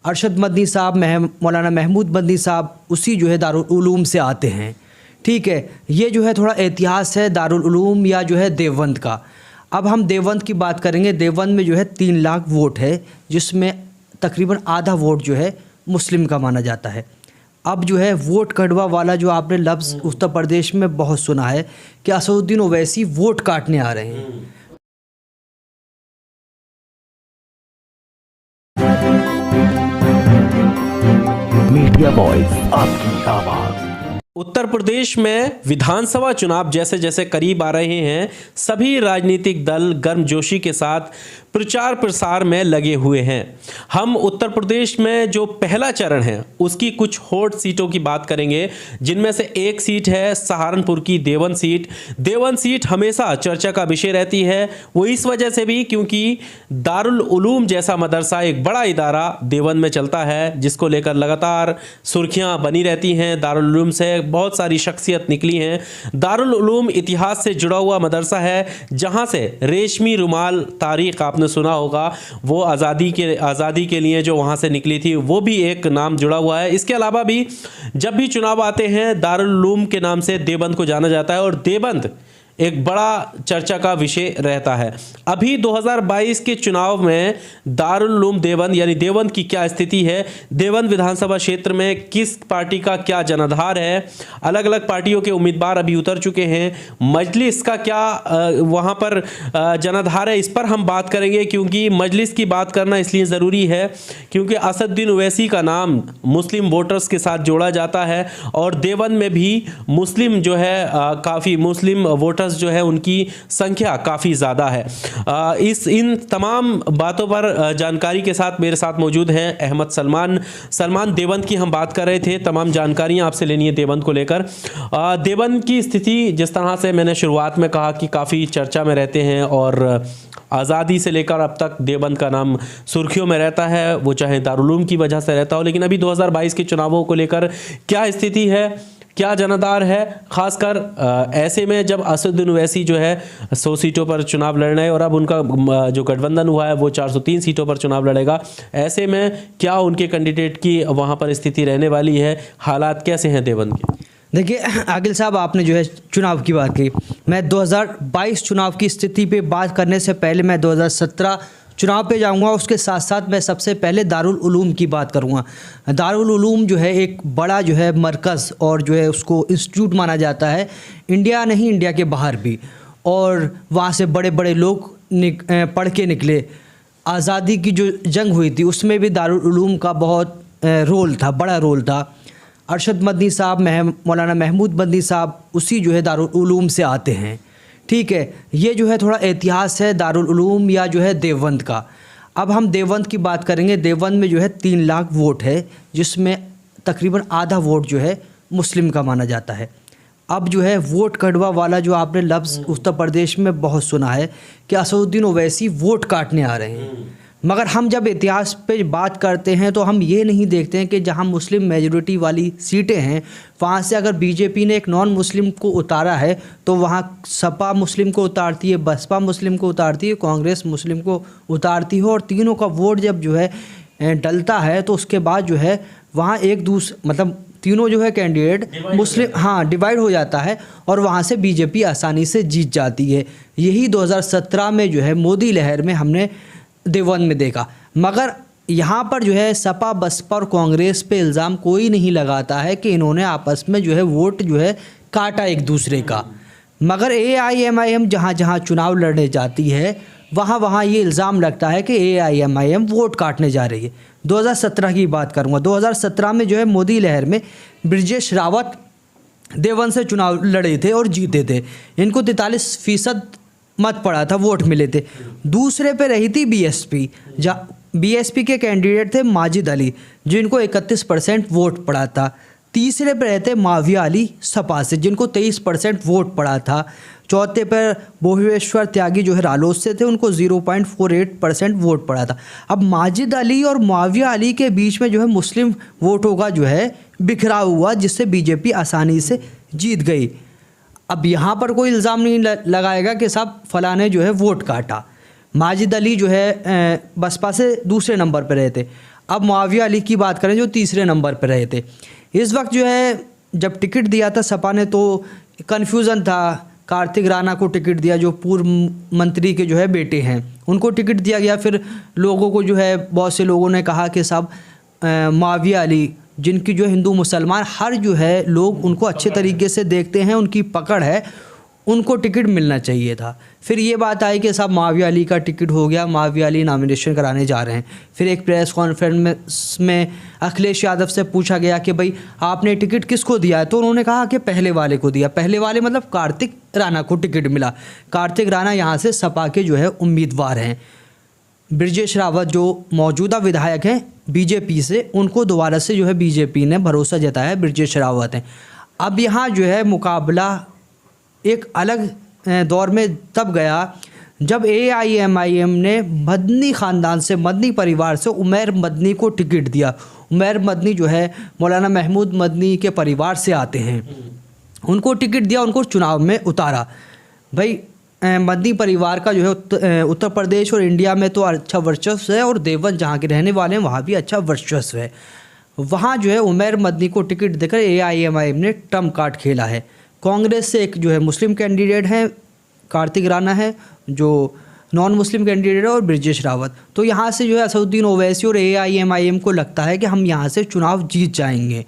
अरशद मदनी साहब, मौलाना महमूद मदनी साहब उसी जो है दारुल उलूम से आते हैं। ठीक है, ये जो है थोड़ा इतिहास है दारुल उलूम या जो है देवबंद का। अब हम देवबंद की बात करेंगे। देवबंद में जो है 3 लाख वोट है, जिसमें तकरीबन आधा वोट जो है मुस्लिम का माना जाता है। अब जो है वोट कड़वा वाला जो आपने लफ्ज़ उत्तर प्रदेश में बहुत सुना है कि असदुद्दीन ओवैसी वोट काटने आ रहे हैं। मीडिया वॉइस, आपकी आवाज। उत्तर प्रदेश में विधानसभा चुनाव जैसे जैसे करीब आ रहे हैं, सभी राजनीतिक दल गर्मजोशी के साथ प्रचार प्रसार में लगे हुए हैं। हम उत्तर प्रदेश में जो पहला चरण है उसकी कुछ हॉट सीटों की बात करेंगे, जिनमें से एक सीट है सहारनपुर की देवबंद सीट। देवबंद सीट हमेशा चर्चा का विषय रहती है, वो इस वजह से भी क्योंकि दारुल उलूम जैसा मदरसा, एक बड़ा इदारा देवबंद में चलता है, जिसको लेकर लगातार सुर्खियां बनी रहती हैं। दारुल उलूम से बहुत सारी शख्सियत निकली हैं। दारुल उलूम इतिहास से जुड़ा हुआ मदरसा है, जहां से रेशमी रुमाल तारीख आपने सुना होगा, वो आज़ादी के लिए जो वहां से निकली थी, वो भी एक नाम जुड़ा हुआ है। इसके अलावा भी जब भी चुनाव आते हैं दारुल उलूम के नाम से देवबंद को जाना जाता है और देवबंद एक बड़ा चर्चा का विषय रहता है। अभी 2022 के चुनाव में दारुल उलूम देवबंद यानी देवबंद की क्या स्थिति है, देवबंद विधानसभा क्षेत्र में किस पार्टी का क्या जनाधार है, अलग अलग पार्टियों के उम्मीदवार अभी उतर चुके हैं, मजलिस का क्या वहां पर जनाधार है, इस पर हम बात करेंगे। क्योंकि मजलिस की बात करना इसलिए ज़रूरी है क्योंकि असदुद्दीन ओवैसी का नाम मुस्लिम वोटर्स के साथ जोड़ा जाता है और देवबंद में भी मुस्लिम जो है काफ़ी मुस्लिम वोटर्स जो है उनकी संख्या काफ़ी ज़्यादा है। इन तमाम बातों पर जानकारी के साथ मेरे साथ मौजूद हैं अहमद सलमान। देवबंद की हम बात कर रहे थे, तमाम जानकारियां आपसे लेनी है देवबंद को लेकर। देवबंद की स्थिति जिस तरह से मैंने शुरुआत में कहा कि काफ़ी चर्चा में रहते हैं और आज़ादी से लेकर अब तक देवबंद का नाम सुर्खियों में रहता है, वो चाहे दारुल उलूम की वजह से रहता हो। लेकिन अभी 2022 के चुनावों को लेकर क्या स्थिति है, क्या जनाधार है, खासकर ऐसे में जब असदुद्दीन ओवैसी जो है 100 सीटों पर चुनाव लड़ रहे हैं और अब उनका जो गठबंधन हुआ है वो 403 सीटों पर चुनाव लड़ेगा, ऐसे में क्या उनके कैंडिडेट की वहां पर स्थिति रहने वाली है, हालात कैसे हैं देवबंद के? देखिए आगिल साहब, आपने जो है चुनाव की बात की। मैं 2022 चुनाव की स्थिति पे बात करने से पहले मैं 2017 चुनाव पे जाऊंगा। उसके साथ साथ मैं सबसे पहले दारुल उलूम की बात करूंगा। दारुल उलूम जो है एक बड़ा जो है मरकज़ और जो है उसको इंस्टीट्यूट माना जाता है, इंडिया नहीं इंडिया के बाहर भी, और वहाँ से बड़े बड़े लोग पढ़ के निकले। आज़ादी की जो जंग हुई थी उसमें भी दारुल उलूम का बहुत रोल था, बड़ा रोल था। अरशद मदनी साहब, मौलाना महमूद मदनी साहब उसी जो है दारुल उलूम से आते हैं। ठीक है, ये जो है थोड़ा इतिहास है दारुल उलूम या जो है देवबंद का। अब हम देवबंद की बात करेंगे। देवबंद में जो है 3 लाख वोट है, जिसमें तकरीबन आधा वोट जो है मुस्लिम का माना जाता है। अब जो है वोट कड़वा वाला जो आपने लफ्ज़ उत्तर प्रदेश में बहुत सुना है कि असदुद्दीन ओवैसी वोट काटने आ रहे हैं, मगर हम जब इतिहास पे बात करते हैं तो हम ये नहीं देखते हैं कि जहां मुस्लिम मेजॉरिटी वाली सीटें हैं वहाँ से अगर बीजेपी ने एक नॉन मुस्लिम को उतारा है तो वहाँ सपा मुस्लिम को उतारती है, बसपा मुस्लिम को उतारती है, कांग्रेस मुस्लिम को उतारती है, और तीनों का वोट जब जो है डलता है तो उसके बाद जो है वहाँ एक दूसरे मतलब तीनों जो है कैंडिडेट मुस्लिम डिवाइड हो जाता है और वहाँ से बीजेपी आसानी से जीत जाती है। यही 2017 में जो है मोदी लहर में हमने देवबंद में देखा। मगर यहाँ पर जो है सपा बसपा और कांग्रेस पे इल्ज़ाम कोई नहीं लगाता है कि इन्होंने आपस में जो है वोट जो है काटा एक दूसरे का, मगर AIMIM जहाँ जहाँ चुनाव लड़ने जाती है वहाँ वहाँ ये इल्ज़ाम लगता है कि AIMIM वोट काटने जा रही है। 2017 की बात करूँगा। 2017 में जो है मोदी लहर में ब्रजेश रावत देवबंद से चुनाव लड़े थे और जीते थे। इनको 43% मत पड़ा था, वोट मिले थे। दूसरे पे रही थी BSP, जहाँ BSP के कैंडिडेट थे माजिद अली, जिनको 31% वोट पड़ा था। तीसरे पे रहते माविया अली सपा से, जिनको 23% वोट पड़ा था। चौथे पर भुवनेश्वर त्यागी जो है रालोद से थे, उनको 0.48% वोट पड़ा था। अब माजिद अली और माविया अली के बीच में जो है मुस्लिम वोटों का जो है बिखराव हुआ, जिससे बीजेपी आसानी से जीत गई। अब यहाँ पर कोई इल्ज़ाम नहीं लगाएगा कि साहब फलां ने जो है वोट काटा। माजिद अली जो है बसपा से दूसरे नंबर पर रहे थे। अब मुआविया अली की बात करें जो तीसरे नंबर पर रहे थे। इस वक्त जो है जब टिकट दिया था सपा ने तो कन्फ्यूज़न था। कार्तिक राणा को टिकट दिया जो पूर्व मंत्री के जो है बेटे हैं, उनको टिकट दिया गया। फिर लोगों को जो है बहुत से लोगों ने कहा कि साहब मुआविया अली जिनकी जो हिंदू मुसलमान हर जो है लोग उनको अच्छे तरीके से देखते हैं, उनकी पकड़ है, उनको टिकट मिलना चाहिए था। फिर ये बात आई कि साहब मुआविया अली का टिकट हो गया, मुआविया अली नॉमिनेशन कराने जा रहे हैं। फिर एक प्रेस कॉन्फ्रेंस में अखिलेश यादव से पूछा गया कि भाई आपने टिकट किसको दिया है, तो उन्होंने कहा कि पहले वाले को दिया। पहले वाले मतलब कार्तिक राणा को टिकट मिला। कार्तिक राणा यहाँ से सपा के जो है उम्मीदवार हैं। ब्रजेश रावत जो मौजूदा विधायक हैं बीजेपी से, उनको दोबारा से जो है बीजेपी ने भरोसा जताया है, ब्रजेश रावत हैं। अब यहाँ जो है मुकाबला एक अलग दौर में तब गया जब AIMIM ने मदनी ख़ानदान से, मदनी परिवार से उमैर मदनी को टिकट दिया। उमैर मदनी जो है मौलाना महमूद मदनी के परिवार से आते हैं, उनको टिकट दिया, उनको चुनाव में उतारा। भाई मदनी परिवार का जो है उत्तर प्रदेश और इंडिया में तो अच्छा वर्चस्व है, और देवबंद जहाँ के रहने वाले हैं वहाँ भी अच्छा वर्चस्व है। वहाँ जो है उमैर मदनी को टिकट देकर AIMIM ने ट्रम्प कार्ड खेला है। कांग्रेस से एक जो है मुस्लिम कैंडिडेट हैं, कार्तिक राणा है जो नॉन मुस्लिम कैंडिडेट है, और ब्रजेश रावत। तो यहाँ से जो है असदुद्दीन ओवैसी और AIMIM को लगता है कि हम यहाँ से चुनाव जीत जाएंगे।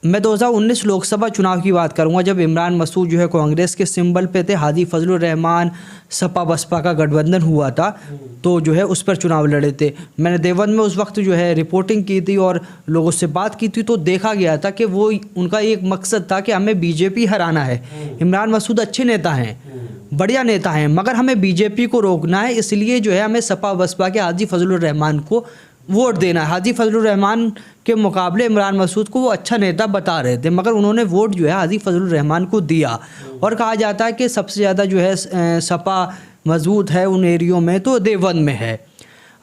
मैं 2019 लोकसभा चुनाव की बात करूंगा जब इमरान मसूद जो है कांग्रेस के सिंबल पे थे, हाजी फजलुर रहमान सपा बसपा का गठबंधन हुआ था, तो जो है उस पर चुनाव लड़े थे। मैंने देवबंद में उस वक्त जो है रिपोर्टिंग की थी और लोगों से बात की थी, तो देखा गया था कि वो उनका एक मकसद था कि हमें बीजेपी हराना है। इमरान मसूद अच्छे नेता हैं, बढ़िया नेता हैं, मगर हमें बीजेपी को रोकना है, इसलिए जो है हमें सपा बसपा के हाजी फजलुर रहमान को वोट देना है। हाजी फजलुर रहमान के मुकाबले इमरान मसूद को वो अच्छा नेता बता रहे थे, मगर उन्होंने वोट जो है हाजी फजलुर रहमान को दिया। और कहा जाता है कि सबसे ज़्यादा जो है सपा मजबूत है उन एरियो में तो देवबंद में है।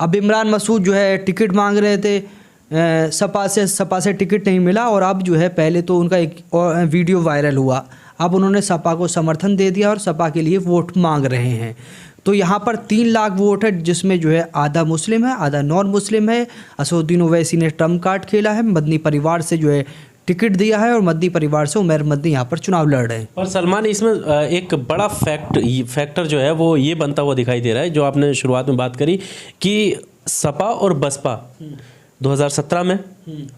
अब इमरान मसूद जो है टिकट मांग रहे थे सपा से टिकट नहीं मिला, और अब जो है पहले तो उनका एक वीडियो वायरल हुआ, अब उन्होंने सपा को समर्थन दे दिया और सपा के लिए वोट मांग रहे हैं। तो यहाँ पर 3 लाख वोट है, जिसमें जो है आधा मुस्लिम है, आधा नॉन मुस्लिम है। असदुद्दीन ओवैसी ने ट्रम्प कार्ड खेला है, मदनी परिवार से जो है टिकट दिया है, और मदनी परिवार से उमैर मदनी यहाँ पर चुनाव लड़ रहे हैं। पर सलमान, इसमें एक बड़ा फैक्टर जो है वो ये बनता हुआ दिखाई दे रहा है, जो आपने शुरुआत में बात करी कि सपा और बसपा 2017 में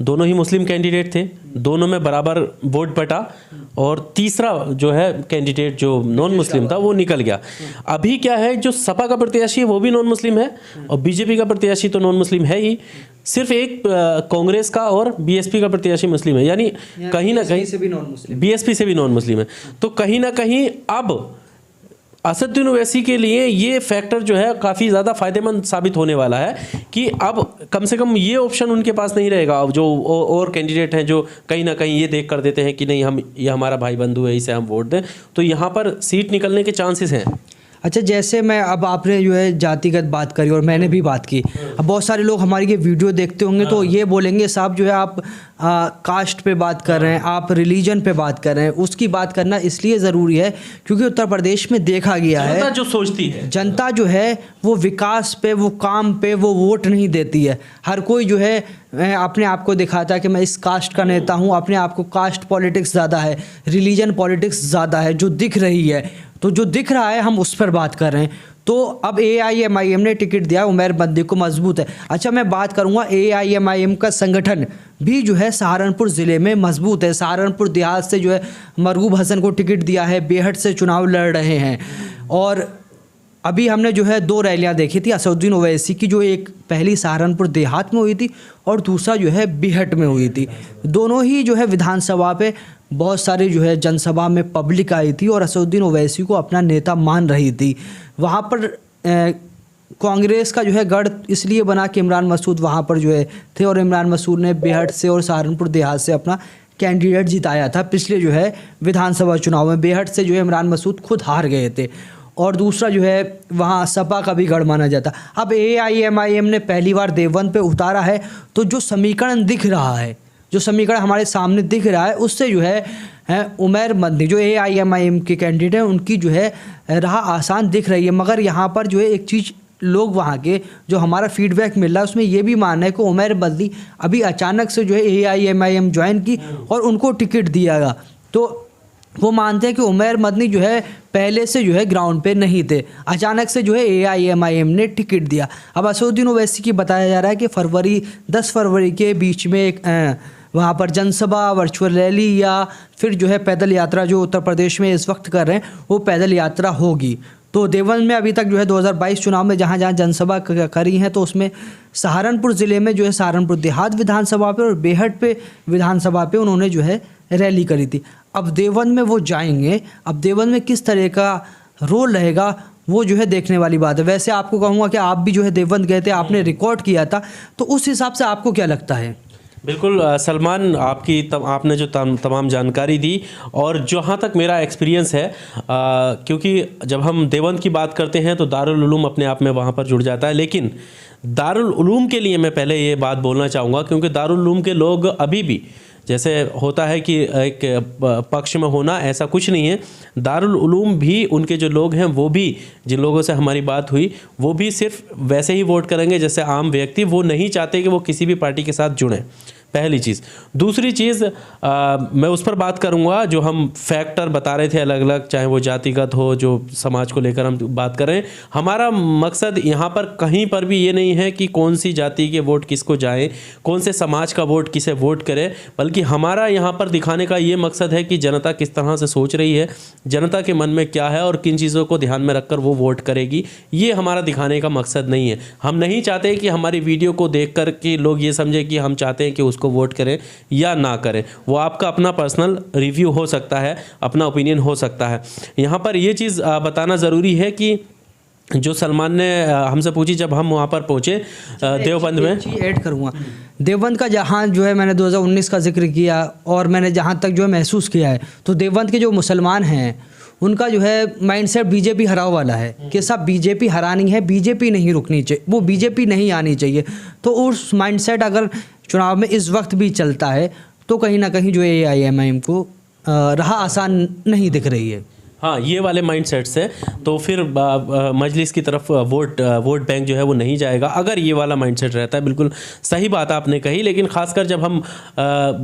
दोनों ही मुस्लिम कैंडिडेट थे, दोनों में बराबर वोट बटा, और तीसरा जो है कैंडिडेट जो नॉन मुस्लिम था वो निकल गया। अभी क्या है, जो सपा का प्रत्याशी है वो भी नॉन मुस्लिम है, और बीजेपी का प्रत्याशी तो नॉन मुस्लिम है ही, सिर्फ एक कांग्रेस का और BSP का प्रत्याशी मुस्लिम है, यानी कहीं ना कहीं BSP से भी नॉन मुस्लिम है। तो कहीं ना कहीं अब असदुद्दीन ओवैसी के लिए ये फैक्टर जो है काफ़ी ज़्यादा फायदेमंद साबित होने वाला है कि अब कम से कम ये ऑप्शन उनके पास नहीं रहेगा। अब जो और कैंडिडेट हैं जो कहीं ना कहीं ये देख कर देते हैं कि नहीं, हम ये हमारा भाई बंधु है, इसे हम वोट दें, तो यहाँ पर सीट निकलने के चांसेस हैं। अच्छा, जैसे मैं अब आपने जो है जातिगत बात करी और मैंने भी बात की, अब बहुत सारे लोग हमारी ये वीडियो देखते होंगे तो ये बोलेंगे साहब जो है आप कास्ट पे बात कर रहे हैं, आप रिलीजन पे बात कर रहे हैं। उसकी बात करना इसलिए ज़रूरी है क्योंकि उत्तर प्रदेश में देखा गया है, जनता जो सोचती है, जनता जो है वो विकास पे, वो काम पे वो वोट नहीं देती है। हर कोई जो है अपने आप को दिखाता है कि मैं इस कास्ट का नेता हूँ, अपने आप को कास्ट पॉलिटिक्स ज़्यादा है, रिलीजन पॉलिटिक्स ज़्यादा है जो दिख रही है। तो जो दिख रहा है हम उस पर बात कर रहे हैं। तो अब AIMIM ने टिकट दिया, उमैर मदनी को मजबूत है। अच्छा, मैं बात करूंगा AIMIM का संगठन भी जो है सहारनपुर ज़िले में मजबूत है। सहारनपुर देहात से जो है मरगूब हसन को टिकट दिया है, बेहट से चुनाव लड़ रहे हैं। और अभी हमने जो है 2 रैलियां देखी थी असदुद्दीन ओवैसी की, जो एक पहली सहारनपुर देहात में हुई थी और दूसरा जो है बेहट में हुई थी। दोनों ही जो है विधानसभा पे बहुत सारे जो है जनसभा में पब्लिक आई थी और असदुद्दीन ओवैसी को अपना नेता मान रही थी। वहाँ पर कांग्रेस का जो है गढ़ इसलिए बना कि इमरान मसूद वहाँ पर जो है थे, और इमरान मसूद ने बेहट से और सहारनपुर देहात से अपना कैंडिडेट जिताया था पिछले जो है विधानसभा चुनाव में। बेहट से जो है इमरान मसूद खुद हार गए थे, और दूसरा जो है वहाँ सपा का भी गढ़ माना जाता। अब AIMIM ने पहली बार देवबंद पे उतारा है, तो जो समीकरण दिख रहा है, जो समीकरण हमारे सामने दिख रहा है, उससे जो है उमैर मदनी जो AIMIM के कैंडिडेट हैं उनकी जो है राह आसान दिख रही है। मगर यहाँ पर जो है एक चीज़ लोग वहाँ के जो हमारा फीडबैक मिल रहा है उसमें ये भी मानना है कि उमैर मदनी अभी अचानक से जो है AIMIM ज्वाइन की और उनको टिकट दिया गया, तो वो मानते हैं कि उमैर मदनी जो है पहले से जो है ग्राउंड पे नहीं थे, अचानक से जो है AIMIM ने टिकट दिया। अब असदुद्दीन ओवैसी की बताया जा रहा है कि 10 फरवरी के बीच में एक वहाँ पर जनसभा, वर्चुअल रैली या फिर जो है पैदल यात्रा जो उत्तर प्रदेश में इस वक्त कर रहे हैं वो पैदल यात्रा होगी। तो देवबंद में अभी तक जो है 2022 चुनाव में जहाँ जहाँ जनसभा करी हैं तो उसमें सहारनपुर ज़िले में जो है सहारनपुर देहात विधानसभा पे और बेहट पे विधानसभा पे उन्होंने जो है रैली करी थी। अब देवबंद में वो जाएंगे, अब देवबंद में किस तरह का रोल रहेगा वो जो है देखने वाली बात है। वैसे आपको कहूँगा कि आप भी जो है देवबंद गए थे, आपने रिकॉर्ड किया था, तो उस हिसाब से आपको क्या लगता है? बिल्कुल सलमान, आपने जो तमाम जानकारी दी और जहाँ तक मेरा एक्सपीरियंस है, क्योंकि जब हम देवबंद की बात करते हैं तो दारुल उलूम अपने आप में वहाँ पर जुड़ जाता है, लेकिन दारुल उलूम के लिए मैं पहले ये बात बोलना चाहूँगा, क्योंकि दारुल उलूम के लोग अभी भी, जैसे होता है कि एक पक्ष में होना, ऐसा कुछ नहीं है। दारुल उलूम भी उनके जो लोग हैं वो भी, जिन लोगों से हमारी बात हुई, वो भी सिर्फ वैसे ही वोट करेंगे जैसे आम व्यक्ति। वो नहीं चाहते कि वो किसी भी पार्टी के साथ जुड़ें, पहली चीज़। दूसरी चीज़, मैं उस पर बात करूंगा जो हम फैक्टर बता रहे थे अलग अलग, चाहे वो जातिगत हो, जो समाज को लेकर हम बात कर रहे हैं। हमारा मकसद यहाँ पर कहीं पर भी ये नहीं है कि कौन सी जाति के वोट किसको जाए, कौन से समाज का वोट किसे वोट करे, बल्कि हमारा यहाँ पर दिखाने का ये मकसद है कि जनता किस तरह से सोच रही है, जनता के मन में क्या है और किन चीज़ों को ध्यान में रखकर वो वोट करेगी। ये हमारा दिखाने का मकसद नहीं है। हम नहीं चाहते कि हमारी वीडियो को देख कर के लोग ये समझे कि हम चाहते हैं कि को वोट करें या ना करें। वो आपका अपना पर्सनल रिव्यू हो सकता है, अपना ओपिनियन हो सकता है। यहाँ पर ये चीज़ बताना ज़रूरी है कि जो सलमान ने हमसे पूछी जब हम वहाँ पर पहुँचे देवबंद में, ऐड करूँगा देवबंद का, जहाँ जो है मैंने 2019 का जिक्र किया और मैंने जहाँ तक जो है महसूस किया है, तो देवबंद के जो मुसलमान हैं उनका जो है माइंडसेट बीजेपी हराव वाला है कि सब बीजेपी हरानी है, बीजेपी नहीं रुकनी चाहिए, वो बीजेपी नहीं आनी चाहिए। तो उस माइंडसेट अगर चुनाव में इस वक्त भी चलता है तो कहीं ना कहीं जो AIMIM को राह आसान नहीं दिख रही है। हाँ, ये वाले माइंडसेट से तो फिर मजलिस की तरफ वोट बैंक जो है वो नहीं जाएगा, अगर ये वाला माइंडसेट रहता है। बिल्कुल सही बात आपने कही, लेकिन खासकर जब हम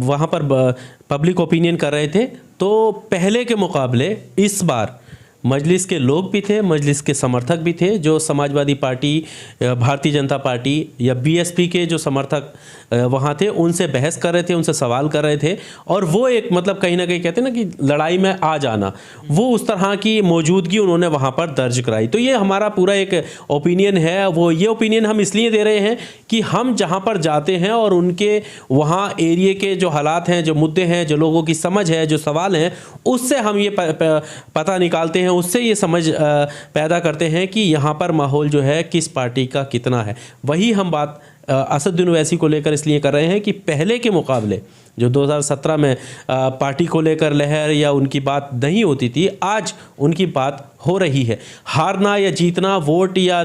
वहाँ पर पब्लिक ओपिनियन कर रहे थे तो पहले के मुकाबले इस बार मजलिस के लोग भी थे, मजलिस के समर्थक भी थे, जो समाजवादी पार्टी, भारतीय जनता पार्टी या BSP के जो समर्थक वहाँ थे उनसे बहस कर रहे थे, उनसे सवाल कर रहे थे। और वो एक मतलब कहीं ना कहीं कहते हैं ना कि लड़ाई में आ जाना, वो उस तरह की मौजूदगी उन्होंने वहाँ पर दर्ज कराई। तो ये हमारा पूरा एक ओपिनियन है। वो ये ओपिनियन हम इसलिए दे रहे हैं कि हम जहाँ पर जाते हैं और उनके वहाँ एरिए के जो हालात हैं, जो मुद्दे हैं, जो लोगों की समझ है, जो सवाल हैं, उससे हम ये पता निकालते हैं, उससे ये समझ पैदा करते हैं कि यहाँ पर माहौल जो है किस पार्टी का कितना है। वही हम बात असदुद्दीन ओवैसी को लेकर इसलिए कर रहे हैं कि पहले के मुकाबले जो 2017 में पार्टी को लेकर लहर या उनकी बात नहीं होती थी, आज उनकी बात हो रही है। हारना या जीतना, वोट या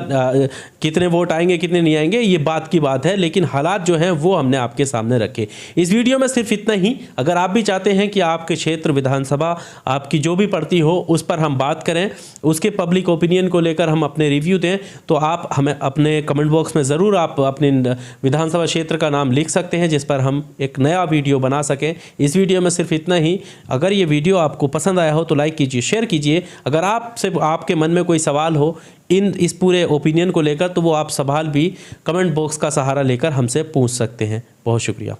कितने वोट आएंगे कितने नहीं आएंगे, ये बात की बात है, लेकिन हालात जो हैं वो हमने आपके सामने रखे। इस वीडियो में सिर्फ इतना ही। अगर आप भी चाहते हैं कि आपके क्षेत्र विधानसभा आपकी जो भी पड़ती हो उस पर हम बात करें, उसके पब्लिक ओपिनियन को लेकर हम अपने रिव्यू दें, तो आप हमें अपने कमेंट बॉक्स में ज़रूर आप अपने विधानसभा क्षेत्र का नाम लिख सकते हैं, जिस पर हम एक नया वीडियो बना सकें। इस वीडियो में सिर्फ इतना ही। अगर ये वीडियो आपको पसंद आया हो तो लाइक कीजिए, शेयर कीजिए। अगर आपके मन में कोई सवाल हो इस पूरे ओपिनियन को लेकर, तो वो आप सवाल भी कमेंट बॉक्स का सहारा लेकर हमसे पूछ सकते हैं। बहुत शुक्रिया।